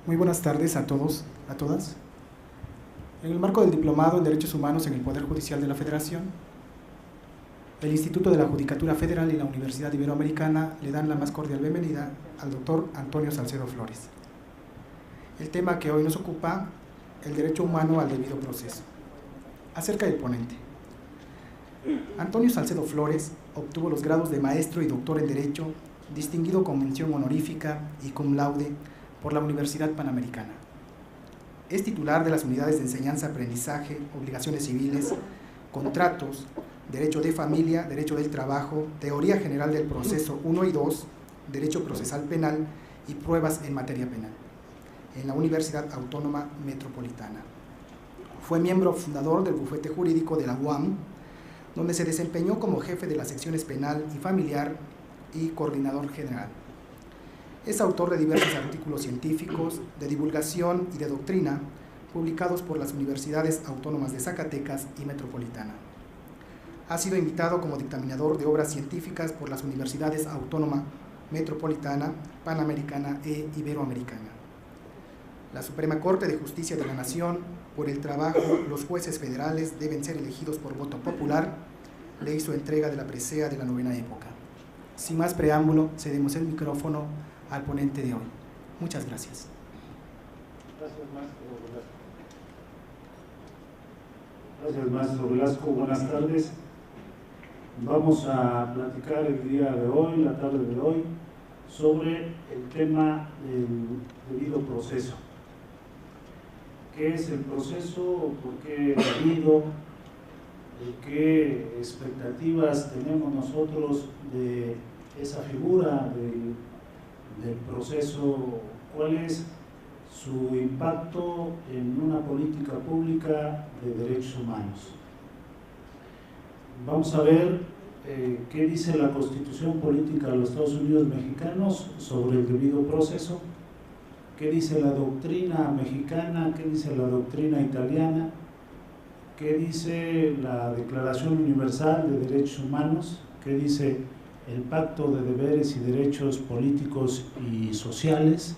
Muy buenas tardes a todos, a todas. En el marco del Diplomado en Derechos Humanos en el Poder Judicial de la Federación, el Instituto de la Judicatura Federal y la Universidad Iberoamericana le dan la más cordial bienvenida al doctor Antonio Salcedo Flores. El tema que hoy nos ocupa, el derecho humano al debido proceso. Acerca del ponente. Antonio Salcedo Flores obtuvo los grados de maestro y doctor en Derecho, distinguido con mención honorífica y cum laude por la Universidad Panamericana. Es titular de las unidades de enseñanza-aprendizaje, obligaciones civiles, contratos, derecho de familia, derecho del trabajo, teoría general del proceso 1 y 2, derecho procesal penal y pruebas en materia penal, en la Universidad Autónoma Metropolitana. Fue miembro fundador del bufete jurídico de la UAM, donde se desempeñó como jefe de las secciones penal y familiar y coordinador general. Es autor de diversos artículos científicos, de divulgación y de doctrina, publicados por las Universidades Autónomas de Zacatecas y Metropolitana. Ha sido invitado como dictaminador de obras científicas por las Universidades Autónoma Metropolitana, Panamericana e Iberoamericana. La Suprema Corte de Justicia de la Nación, por el trabajo Los jueces federales deben ser elegidos por voto popular, le hizo entrega de la presea de la novena época. Sin más preámbulo, cedemos el micrófono al ponente de hoy. Muchas gracias. Gracias, maestro Velasco. Buenas tardes. Vamos a platicar el día de hoy, la tarde de hoy, sobre el tema del debido proceso. ¿Qué es el proceso? ¿Por qué debido? ¿Qué expectativas tenemos nosotros de esa figura del proceso? ¿Cuál es su impacto en una política pública de derechos humanos? Vamos a ver qué dice la Constitución Política de los Estados Unidos Mexicanos sobre el debido proceso, qué dice la doctrina mexicana, qué dice la doctrina italiana, qué dice la Declaración Universal de Derechos Humanos, qué dice el Pacto de Deberes y Derechos Políticos y Sociales,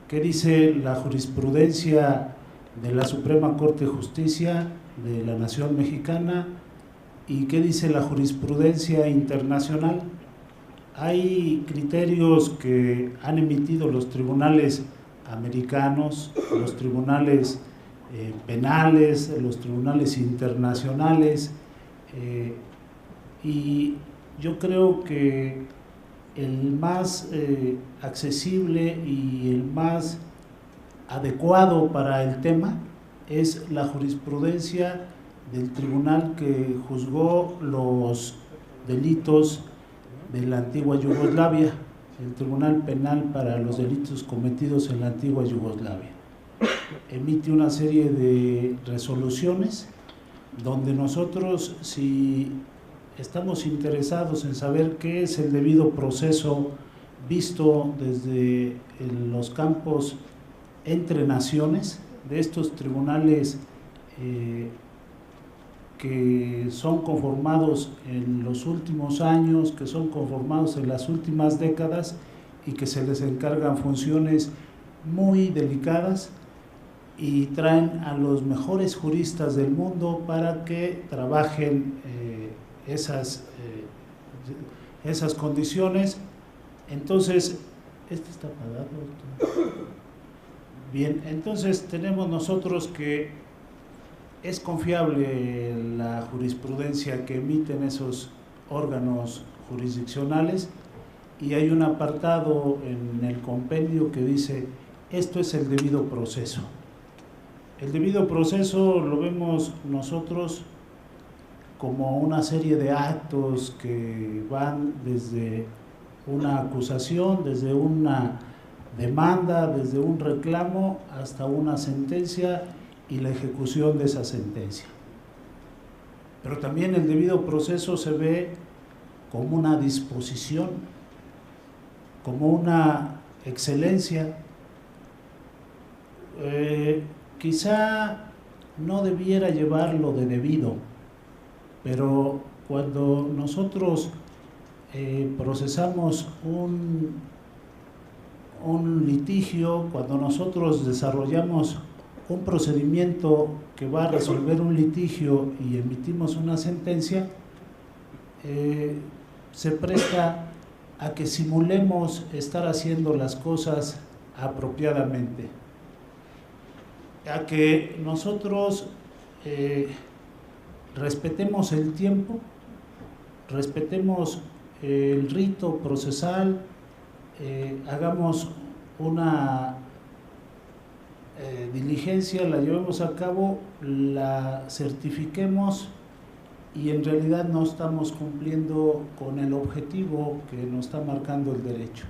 qué dice la jurisprudencia de la Suprema Corte de Justicia de la Nación Mexicana y qué dice la jurisprudencia internacional. Hay criterios que han emitido los tribunales americanos, los tribunales penales, los tribunales internacionales, y yo creo que el más accesible y el más adecuado para el tema es la jurisprudencia del tribunal que juzgó los delitos de la antigua Yugoslavia, el Tribunal Penal para los delitos cometidos en la antigua Yugoslavia. Emite una serie de resoluciones donde nosotros, si estamos interesados en saber qué es el debido proceso visto desde los campos entre naciones, de estos tribunales que son conformados en los últimos años, que son conformados en las últimas décadas y que se les encargan funciones muy delicadas y traen a los mejores juristas del mundo para que trabajen esas condiciones. Entonces, ¿este está apagado? Bien, entonces tenemos nosotros que es confiable la jurisprudencia que emiten esos órganos jurisdiccionales y hay un apartado en el compendio que dice: esto es el debido proceso. El debido proceso lo vemos nosotros como una serie de actos que van desde una acusación, desde una demanda, desde un reclamo hasta una sentencia y la ejecución de esa sentencia. Pero también el debido proceso se ve como una disposición, como una excelencia. Quizá no debiera llevarlo de debido, pero cuando nosotros procesamos un litigio, cuando nosotros desarrollamos un procedimiento que va a resolver un litigio y emitimos una sentencia, se presta a que simulemos estar haciendo las cosas apropiadamente, a que nosotros respetemos el tiempo, respetemos el rito procesal, hagamos una diligencia, la llevemos a cabo, la certifiquemos y en realidad no estamos cumpliendo con el objetivo que nos está marcando el derecho.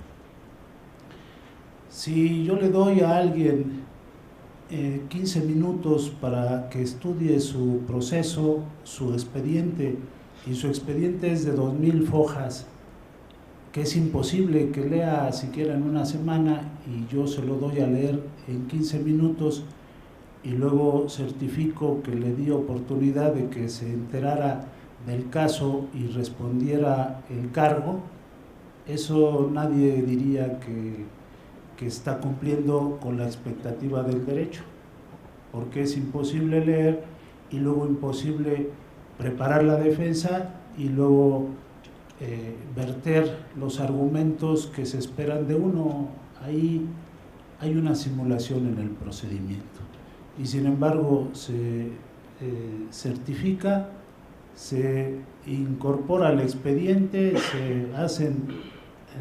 Si yo le doy a alguien 15 minutos para que estudie su proceso, su expediente, y su expediente es de 2000 hojas, que es imposible que lea siquiera en una semana, y yo se lo doy a leer en 15 minutos y luego certifico que le di oportunidad de que se enterara del caso y respondiera el cargo, eso nadie diría que está cumpliendo con la expectativa del derecho, porque es imposible leer y luego imposible preparar la defensa y luego verter los argumentos que se esperan de uno. Ahí hay una simulación en el procedimiento y sin embargo se certifica, se incorpora al expediente, se hacen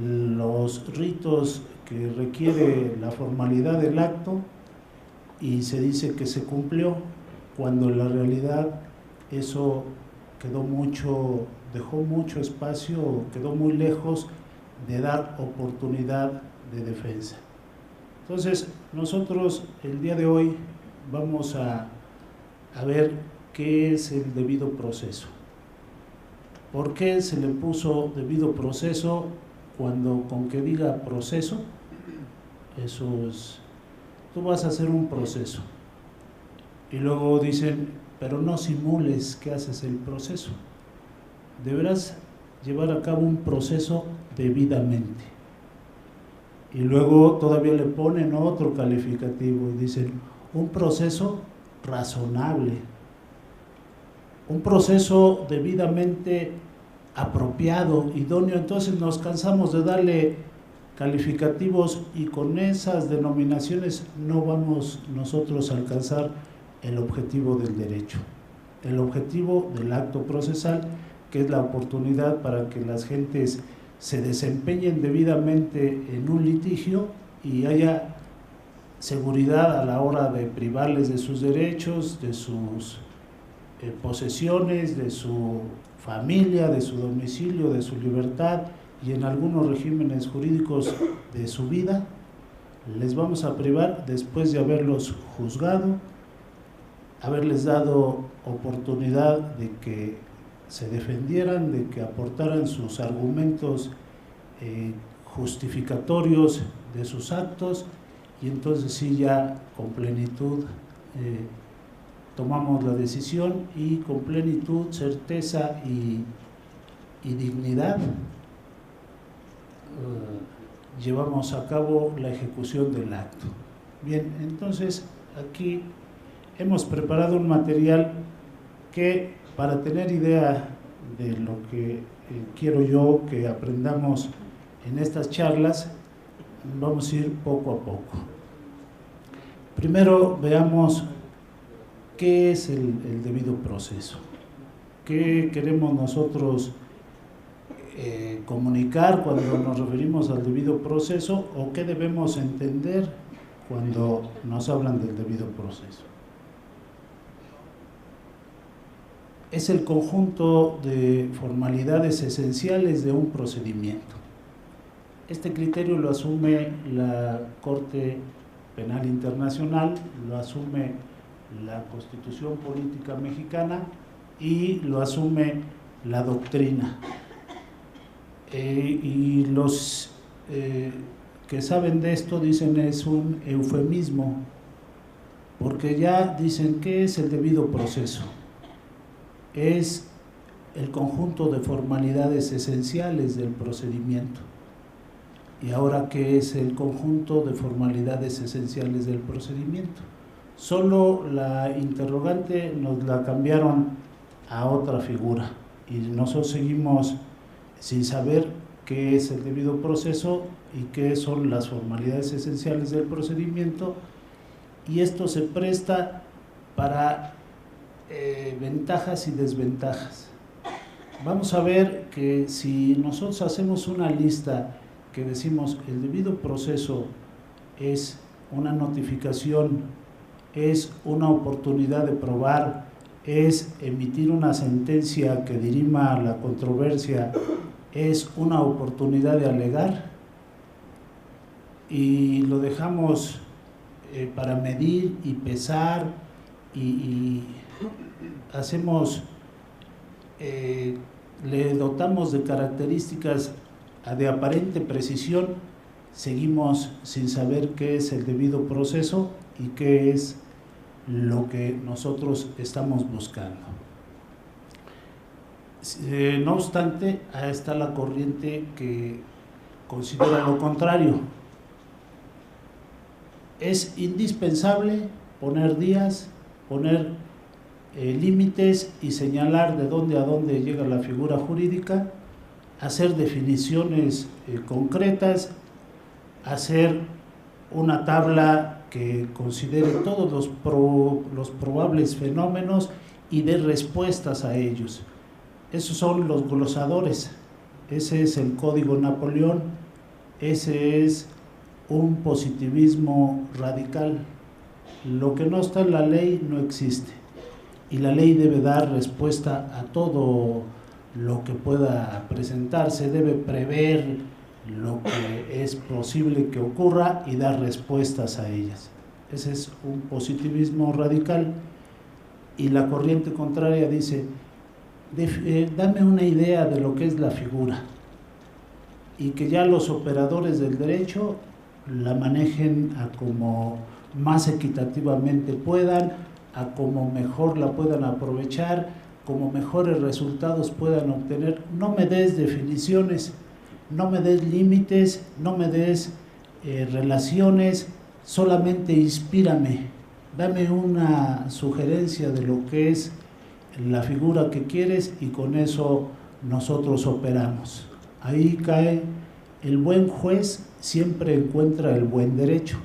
los ritos que requiere la formalidad del acto y se dice que se cumplió, cuando en la realidad eso dejó mucho espacio, quedó muy lejos de dar oportunidad de defensa. Entonces, nosotros el día de hoy vamos a ver qué es el debido proceso. ¿Por qué se le puso debido proceso cuando con que diga proceso? Eso es, tú vas a hacer un proceso. Y luego dicen, pero no simules que haces el proceso. Deberás llevar a cabo un proceso debidamente. Y luego todavía le ponen otro calificativo y dicen, un proceso razonable, un proceso debidamente apropiado, idóneo. Entonces nos cansamos de darle calificativos y con esas denominaciones no vamos nosotros a alcanzar el objetivo del derecho, el objetivo del acto procesal, que es la oportunidad para que las gentes se desempeñen debidamente en un litigio y haya seguridad a la hora de privarles de sus derechos, de sus posesiones, de su familia, de su domicilio, de su libertad y en algunos regímenes jurídicos de su vida. Les vamos a privar después de haberlos juzgado, haberles dado oportunidad de que se defendieran, de que aportaran sus argumentos justificatorios de sus actos, y entonces sí, ya con plenitud tomamos la decisión y con plenitud, certeza y dignidad llevamos a cabo la ejecución del acto. Bien, entonces aquí hemos preparado un material que, para tener idea de lo que quiero yo que aprendamos en estas charlas, vamos a ir poco a poco. Primero veamos qué es el debido proceso, qué queremos nosotros comunicar cuando nos referimos al debido proceso, o qué debemos entender cuando nos hablan del debido proceso. Es el conjunto de formalidades esenciales de un procedimiento. Este criterio lo asume la Corte Penal Internacional, lo asume la Constitución Política Mexicana y lo asume la doctrina. Y los que saben de esto dicen es un eufemismo, porque ya dicen ¿qué es el debido proceso? Es el conjunto de formalidades esenciales del procedimiento. y ahora qué es el conjunto de formalidades esenciales del procedimiento. Solo la interrogante nos la cambiaron a otra figura y nosotros seguimos sin saber qué es el debido proceso y qué son las formalidades esenciales del procedimiento, y esto se presta para ventajas y desventajas. Vamos a ver que si nosotros hacemos una lista que decimos el debido proceso es una notificación, es una oportunidad de probar, es emitir una sentencia que dirima la controversia, es una oportunidad de alegar, y lo dejamos para medir y pesar y hacemos, le dotamos de características de aparente precisión, seguimos sin saber qué es el debido proceso y qué es lo que nosotros estamos buscando. No obstante, ahí está la corriente que considera lo contrario. Es indispensable poner días, poner límites y señalar de dónde a dónde llega la figura jurídica, hacer definiciones concretas, hacer una tabla que considere todos los probables fenómenos y dé respuestas a ellos. Esos son los glosadores, ese es el Código Napoleón, ese es un positivismo radical. Lo que no está en la ley no existe, y la ley debe dar respuesta a todo lo que pueda presentarse, debe prever lo que es posible que ocurra y dar respuestas a ellas. Ese es un positivismo radical. Y la corriente contraria dice, dame una idea de lo que es la figura, y que ya los operadores del derecho la manejen a como más equitativamente puedan, a como mejor la puedan aprovechar, como mejores resultados puedan obtener. No me des definiciones, no me des límites, no me des relaciones, solamente inspírame, dame una sugerencia de lo que es la figura que quieres y con eso nosotros operamos. Ahí cae el buen juez, siempre encuentra el buen derecho.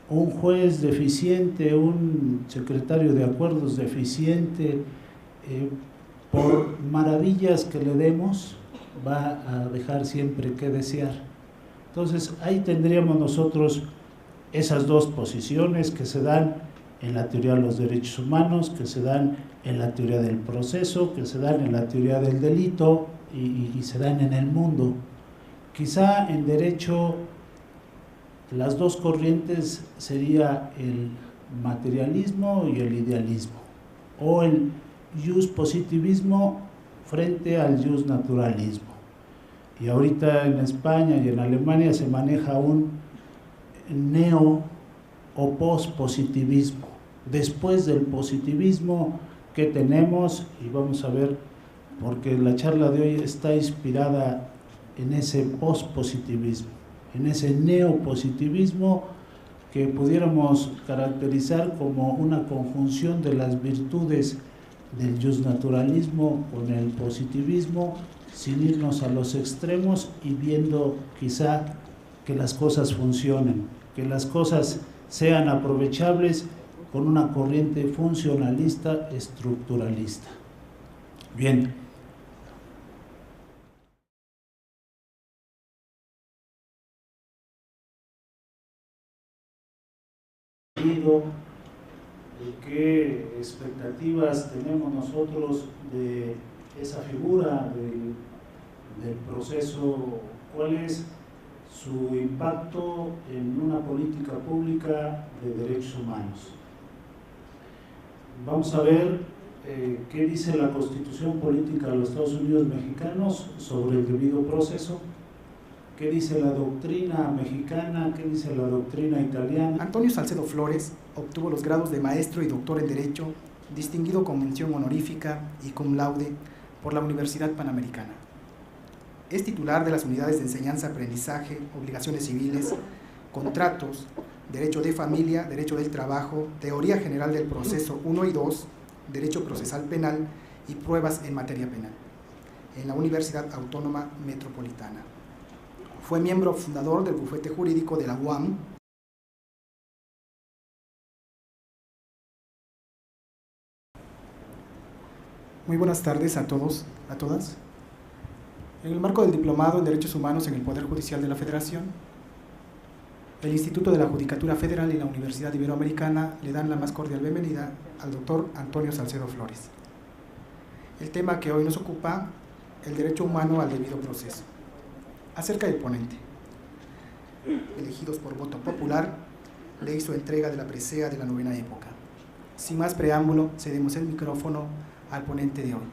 Un juez deficiente, un secretario de acuerdos deficiente, por maravillas que le demos, va a dejar siempre que desear. Entonces ahí tendríamos nosotros esas dos posiciones que se dan en la teoría de los derechos humanos, que se dan en la teoría del proceso, que se dan en la teoría del delito y se dan en el mundo. Quizá en derecho las dos corrientes sería el materialismo y el idealismo, o el jus positivismo frente al jus naturalismo. Y ahorita en España y en Alemania se maneja un neo o pospositivismo. Después del positivismo, ¿qué tenemos? Y vamos a ver, porque la charla de hoy está inspirada en ese pospositivismo, en ese neopositivismo que pudiéramos caracterizar como una conjunción de las virtudes del justnaturalismo con el positivismo, sin irnos a los extremos y viendo quizá que las cosas funcionen, que las cosas sean aprovechables con una corriente funcionalista estructuralista. Bien. ¿Qué expectativas tenemos nosotros de esa figura del proceso? ¿Cuál es su impacto en una política pública de derechos humanos? Vamos a ver qué dice la Constitución Política de los Estados Unidos Mexicanos sobre el debido proceso. ¿Qué dice la doctrina mexicana? ¿Qué dice la doctrina italiana? Antonio Salcedo Flores obtuvo los grados de maestro y doctor en Derecho, distinguido con mención honorífica y cum laude por la Universidad Panamericana. Es titular de las unidades de enseñanza-aprendizaje, obligaciones civiles, contratos, derecho de familia, derecho del trabajo, teoría general del proceso 1 y 2, derecho procesal penal y pruebas en materia penal, en la Universidad Autónoma Metropolitana. Fue miembro fundador del bufete jurídico de la UAM. Muy buenas tardes a todos, a todas. En el marco del Diplomado en Derechos Humanos en el Poder Judicial de la Federación, el Instituto de la Judicatura Federal y la Universidad Iberoamericana le dan la más cordial bienvenida al doctor Antonio Salcedo Flores. El tema que hoy nos ocupa, el derecho humano al debido proceso. Acerca del ponente, elegidos por voto popular, le hizo entrega de la presea de la novena época. Sin más preámbulo, cedemos el micrófono al ponente de hoy.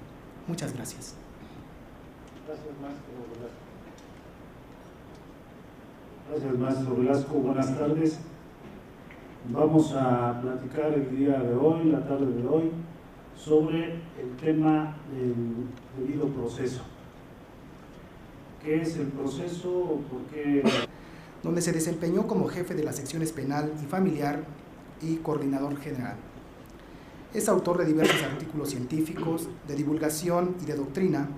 Muchas gracias. Gracias, maestro Velasco. Buenas tardes. Vamos a platicar el día de hoy, la tarde de hoy, sobre el tema del debido proceso. ¿Qué es el proceso? ¿Por qué? Donde se desempeñó como jefe de las secciones penal y familiar y coordinador general. Es autor de diversos artículos científicos, de divulgación y de doctrina,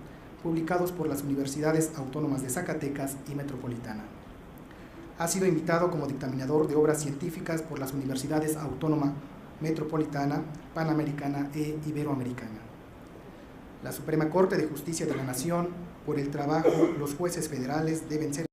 publicados por las Universidades Autónomas de Zacatecas y Metropolitana. Ha sido invitado como dictaminador de obras científicas por las Universidades Autónoma Metropolitana, Panamericana e Iberoamericana. La Suprema Corte de Justicia de la Nación, por el trabajo, los jueces federales deben ser